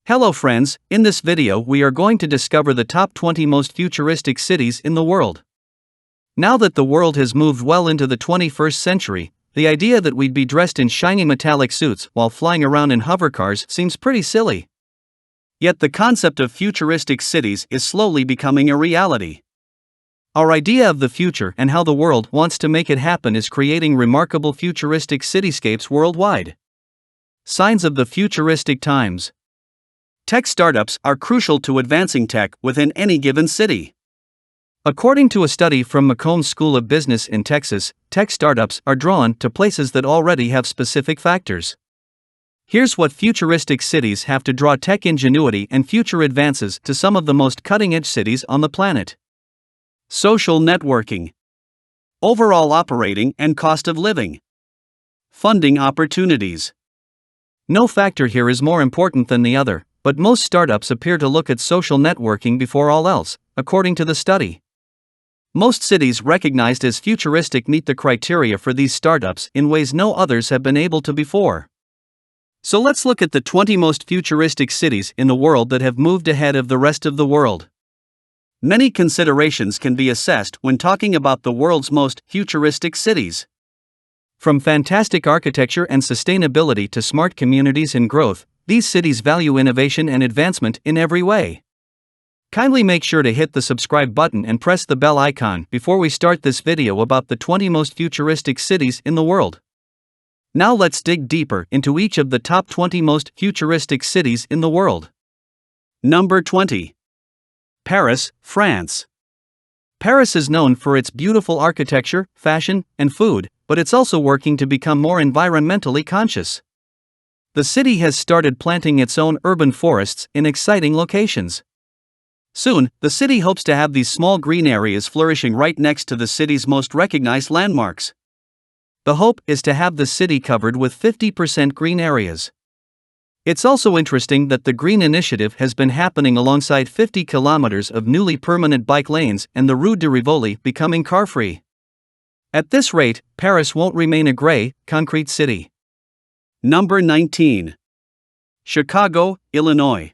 Hello friends, in this video we are going to discover the top 20 most futuristic cities in the world. Now that the world has moved well into the 21st century, the idea that we'd be dressed in shiny metallic suits while flying around in hovercars seems pretty silly. Yet the concept of futuristic cities is slowly becoming a reality. Our idea of the future and how the world wants to make it happen is creating remarkable futuristic cityscapes worldwide. Signs of the futuristic times. Tech startups are crucial to advancing tech within any given city. According to a study from McComb's School of Business in Texas, tech startups are drawn to places that already have specific factors. Here's what futuristic cities have to draw tech ingenuity and future advances to some of the most cutting-edge cities on the planet. Social networking. Overall operating and cost of living. Funding opportunities. No factor here is more important than the other, but most startups appear to look at social networking before all else, according to the study. Most cities recognized as futuristic meet the criteria for these startups in ways no others have been able to before. So let's look at the 20 most futuristic cities in the world that have moved ahead of the rest of the world. Many considerations can be assessed when talking about the world's most futuristic cities. From fantastic architecture and sustainability to smart communities and growth, these cities value innovation and advancement in every way. Kindly make sure to hit the subscribe button and press the bell icon before we start this video about the 20 most futuristic cities in the world. Now let's dig deeper into each of the top 20 most futuristic cities in the world. Number 20. Paris, France. Paris is known for its beautiful architecture, fashion, and food, but it's also working to become more environmentally conscious. The city has started planting its own urban forests in exciting locations. Soon, the city hopes to have these small green areas flourishing right next to the city's most recognized landmarks. The hope is to have the city covered with 50% green areas. It's also interesting that the Green Initiative has been happening alongside 50 kilometers of newly permanent bike lanes and the Rue de Rivoli becoming car-free. At this rate, Paris won't remain a gray, concrete city. Number 19. Chicago, Illinois.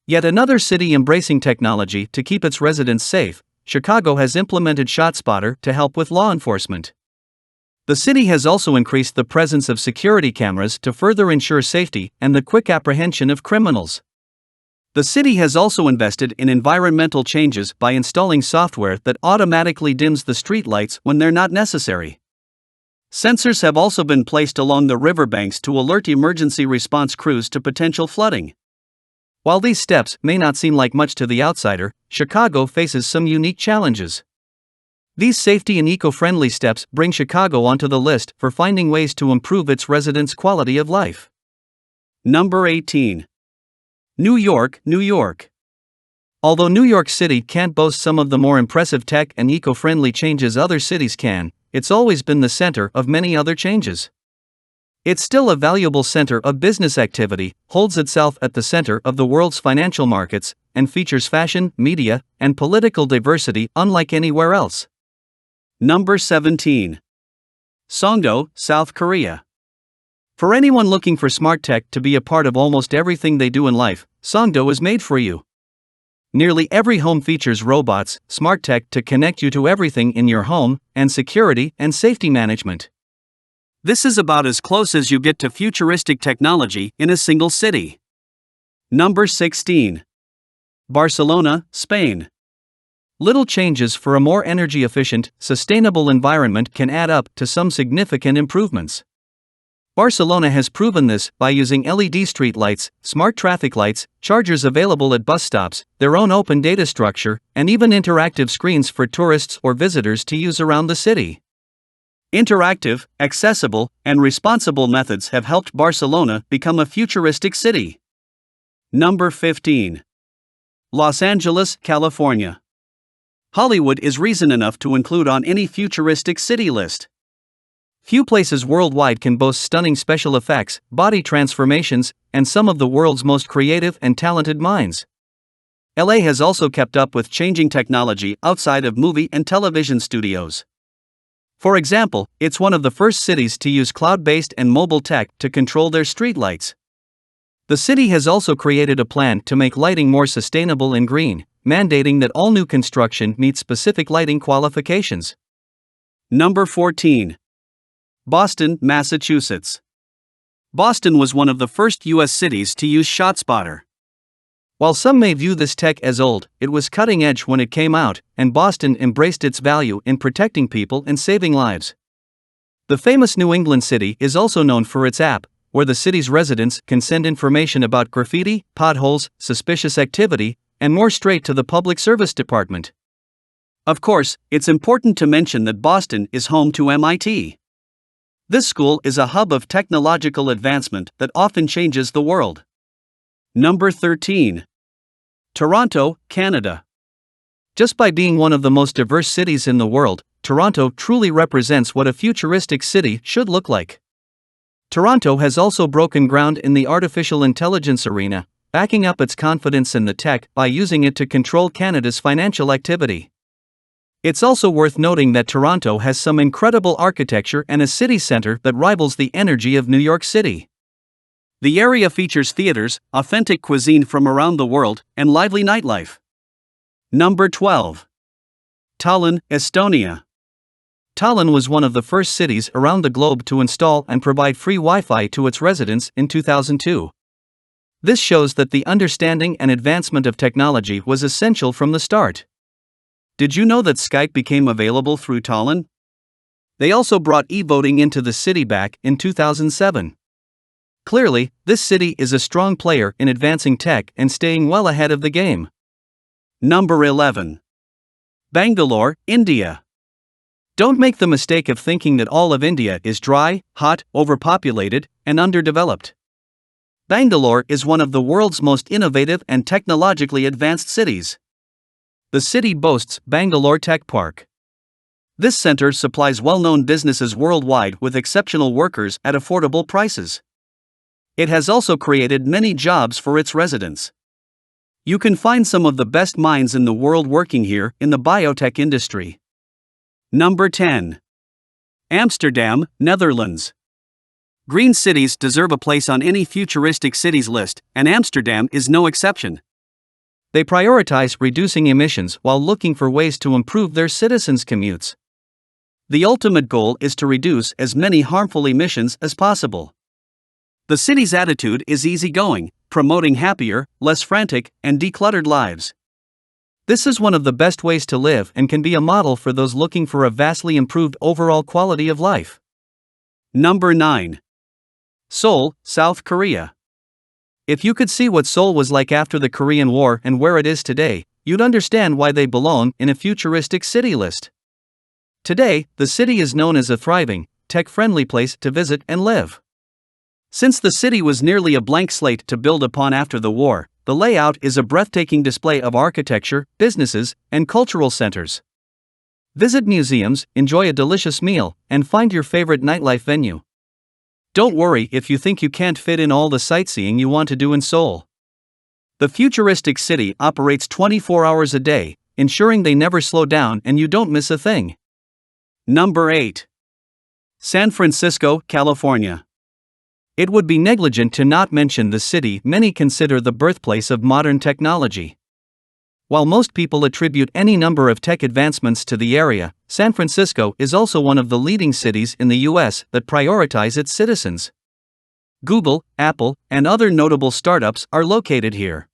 Yet another city embracing technology to keep its residents safe, Chicago has implemented ShotSpotter to help with law enforcement. The city has also increased the presence of security cameras to further ensure safety and the quick apprehension of criminals. The city has also invested in environmental changes by installing software that automatically dims the streetlights when they're not necessary. Sensors have also been placed along the riverbanks to alert emergency response crews to potential flooding. While these steps may not seem like much to the outsider, Chicago faces some unique challenges. These safety and eco-friendly steps bring Chicago onto the list for finding ways to improve its residents' quality of life. Number 18. New York, New York. Although New York City can't boast some of the more impressive tech and eco-friendly changes other cities can, it's always been the center of many other changes. It's still a valuable center of business activity, holds itself at the center of the world's financial markets, and features fashion, media, and political diversity unlike anywhere else. Number 17. Songdo, South Korea. For anyone looking for smart tech to be a part of almost everything they do in life, Songdo is made for you. Nearly every home features robots, smart tech to connect you to everything in your home, and security and safety management. This is about as close as you get to futuristic technology in a single city. Number 16. Barcelona, Spain. Little changes for a more energy-efficient, sustainable environment can add up to some significant improvements. Barcelona has proven this by using LED streetlights, smart traffic lights, chargers available at bus stops, their own open data structure, and even interactive screens for tourists or visitors to use around the city. Interactive, accessible, and responsible methods have helped Barcelona become a futuristic city. Number 15. Los Angeles, California. Hollywood is reason enough to include on any futuristic city list. Few places worldwide can boast stunning special effects, body transformations, and some of the world's most creative and talented minds. LA has also kept up with changing technology outside of movie and television studios. For example, it's one of the first cities to use cloud-based and mobile tech to control their streetlights. The city has also created a plan to make lighting more sustainable and green, mandating that all new construction meets specific lighting qualifications. Number 14. Boston, Massachusetts. Boston was one of the first U.S. cities to use ShotSpotter. While some may view this tech as old, it was cutting edge when it came out, and Boston embraced its value in protecting people and saving lives. The famous New England city is also known for its app, where the city's residents can send information about graffiti, potholes, suspicious activity, and more straight to the Public Service Department. Of course, it's important to mention that Boston is home to MIT. This school is a hub of technological advancement that often changes the world. Number 13. Toronto, Canada. Just by being one of the most diverse cities in the world, Toronto truly represents what a futuristic city should look like. Toronto has also broken ground in the artificial intelligence arena, backing up its confidence in the tech by using it to control Canada's financial activity. It's also worth noting that Toronto has some incredible architecture and a city center that rivals the energy of New York City. The area features theaters, authentic cuisine from around the world, and lively nightlife. Number 12. Tallinn, Estonia. Tallinn was one of the first cities around the globe to install and provide free Wi-Fi to its residents in 2002. This shows that the understanding and advancement of technology was essential from the start. Did you know that Skype became available through Tallinn? They also brought e-voting into the city back in 2007. Clearly, this city is a strong player in advancing tech and staying well ahead of the game. Number 11. Bangalore, India. Don't make the mistake of thinking that all of India is dry, hot, overpopulated, and underdeveloped. Bangalore is one of the world's most innovative and technologically advanced cities. The city boasts Bangalore Tech Park. This center supplies well-known businesses worldwide with exceptional workers at affordable prices. It has also created many jobs for its residents. You can find some of the best minds in the world working here in the biotech industry. Number 10. Amsterdam, Netherlands. Green cities deserve a place on any futuristic cities list, and Amsterdam is no exception. They prioritize reducing emissions while looking for ways to improve their citizens' commutes. The ultimate goal is to reduce as many harmful emissions as possible. The city's attitude is easygoing, promoting happier, less frantic, and decluttered lives. This is one of the best ways to live and can be a model for those looking for a vastly improved overall quality of life. Number 9. Seoul, South Korea. If you could see what Seoul was like after the Korean War and where it is today, you'd understand why they belong in a futuristic city list. Today, the city is known as a thriving, tech-friendly place to visit and live. Since the city was nearly a blank slate to build upon after the war, the layout is a breathtaking display of architecture, businesses, and cultural centers. Visit museums, enjoy a delicious meal, and find your favorite nightlife venue. Don't worry if you think you can't fit in all the sightseeing you want to do in Seoul. The futuristic city operates 24 hours a day, ensuring they never slow down and you don't miss a thing. Number 8. San Francisco, California. It would be negligent to not mention the city many consider the birthplace of modern technology. While most people attribute any number of tech advancements to the area, San Francisco is also one of the leading cities in the US that prioritize its citizens. Google, Apple, and other notable startups are located here.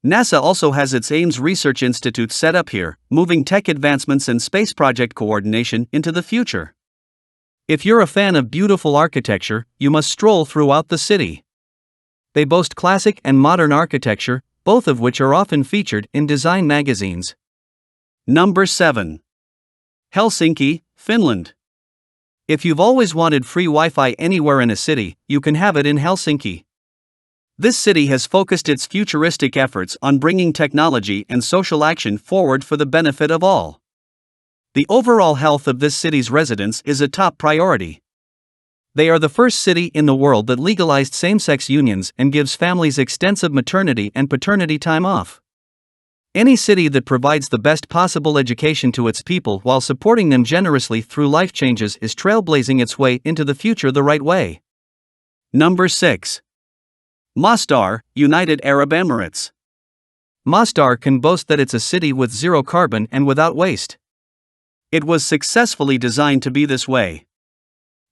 NASA also has its Ames Research Institute set up here, moving tech advancements and space project coordination into the future. If you're a fan of beautiful architecture, you must stroll throughout the city. They boast classic and modern architecture, both of which are often featured in design magazines. Number 7. Helsinki, Finland. If you've always wanted free Wi-Fi anywhere in a city, you can have it in Helsinki. This city has focused its futuristic efforts on bringing technology and social action forward for the benefit of all. The overall health of this city's residents is a top priority. They are the first city in the world that legalized same-sex unions and gives families extensive maternity and paternity time off. Any city that provides the best possible education to its people while supporting them generously through life changes is trailblazing its way into the future the right way. Number 6. Masdar, United Arab Emirates. Masdar can boast that it's a city with zero carbon and without waste. It was successfully designed to be this way.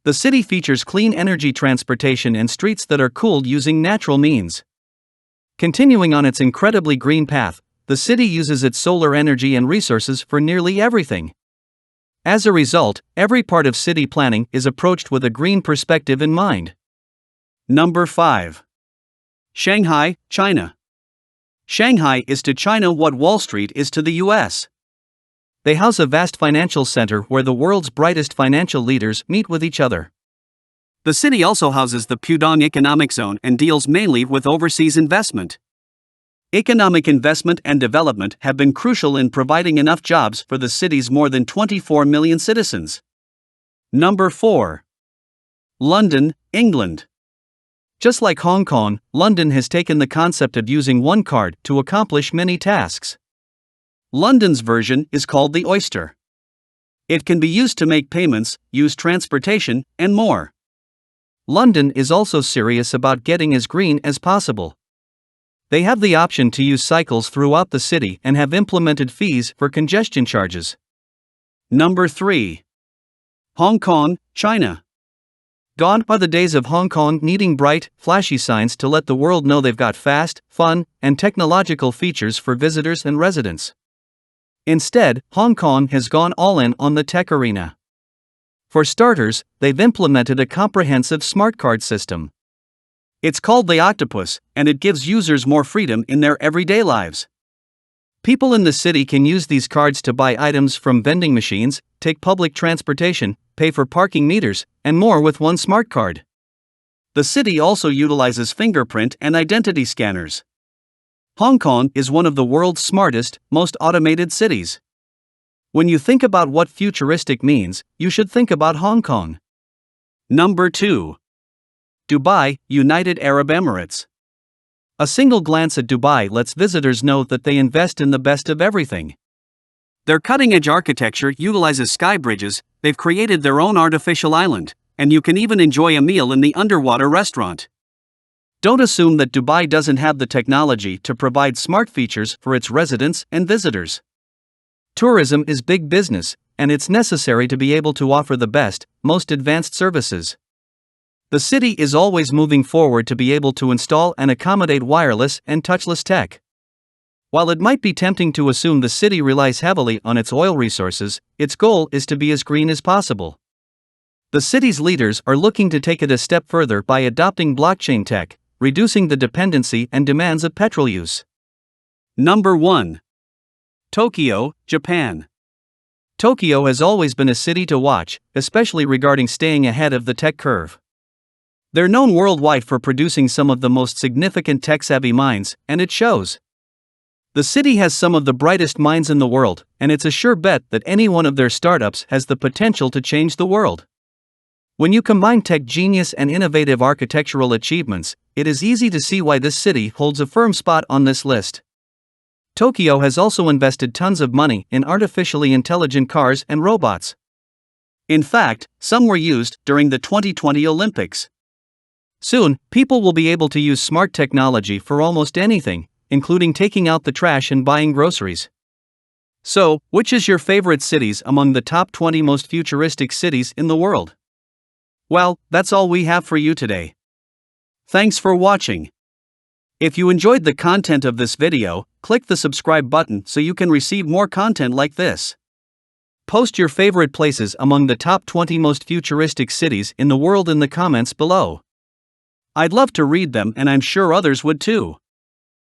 The city features clean energy transportation and streets that are cooled using natural means. Continuing on its incredibly green path, the city uses its solar energy and resources for nearly everything. As a result, every part of city planning is approached with a green perspective in mind. Number 5. Shanghai, China. Shanghai is to China what Wall Street is to the US. They house a vast financial center where the world's brightest financial leaders meet with each other. The city also houses the Pudong Economic Zone and deals mainly with overseas investment. Economic investment and development have been crucial in providing enough jobs for the city's more than 24 million citizens. Number 4. London, England. Just like Hong Kong, London has taken the concept of using one card to accomplish many tasks. London's version is called the Oyster. It can be used to make payments, use transportation, and more. London is also serious about getting as green as possible. They have the option to use cycles throughout the city and have implemented fees for congestion charges. Number 3. Hong Kong, China. Gone are the days of Hong Kong needing bright, flashy signs to let the world know they've got fast, fun, and technological features for visitors and residents. Instead, Hong Kong has gone all in on the tech arena. For starters, they've implemented a comprehensive smart card system. It's called the Octopus, and it gives users more freedom in their everyday lives. People in the city can use these cards to buy items from vending machines, take public transportation, pay for parking meters, and more with one smart card. The city also utilizes fingerprint and identity scanners. Hong Kong is one of the world's smartest, most automated cities. When you think about what futuristic means, you should think about Hong Kong. Number 2. Dubai, United Arab Emirates. A single glance at Dubai lets visitors know that they invest in the best of everything. Their cutting-edge architecture utilizes sky bridges, they've created their own artificial island, and you can even enjoy a meal in the underwater restaurant. Don't assume that Dubai doesn't have the technology to provide smart features for its residents and visitors. Tourism is big business, and it's necessary to be able to offer the best, most advanced services. The city is always moving forward to be able to install and accommodate wireless and touchless tech. While it might be tempting to assume the city relies heavily on its oil resources, its goal is to be as green as possible. The city's leaders are looking to take it a step further by adopting blockchain tech, reducing the dependency and demands of petrol use. Number 1. Tokyo, Japan. Tokyo has always been a city to watch, especially regarding staying ahead of the tech curve. They're known worldwide for producing some of the most significant tech-savvy minds, and it shows. The city has some of the brightest minds in the world, and it's a sure bet that any one of their startups has the potential to change the world. When you combine tech genius and innovative architectural achievements, it is easy to see why this city holds a firm spot on this list. Tokyo has also invested tons of money in artificially intelligent cars and robots. In fact, some were used during the 2020 Olympics. Soon, people will be able to use smart technology for almost anything, including taking out the trash and buying groceries. So, which is your favorite cities among the top 20 most futuristic cities in the world? Well, that's all we have for you today. Thanks for watching. If you enjoyed the content of this video, click the subscribe button so you can receive more content like this. Post your favorite places among the top 20 most futuristic cities in the world in the comments below. I'd love to read them, and I'm sure others would too.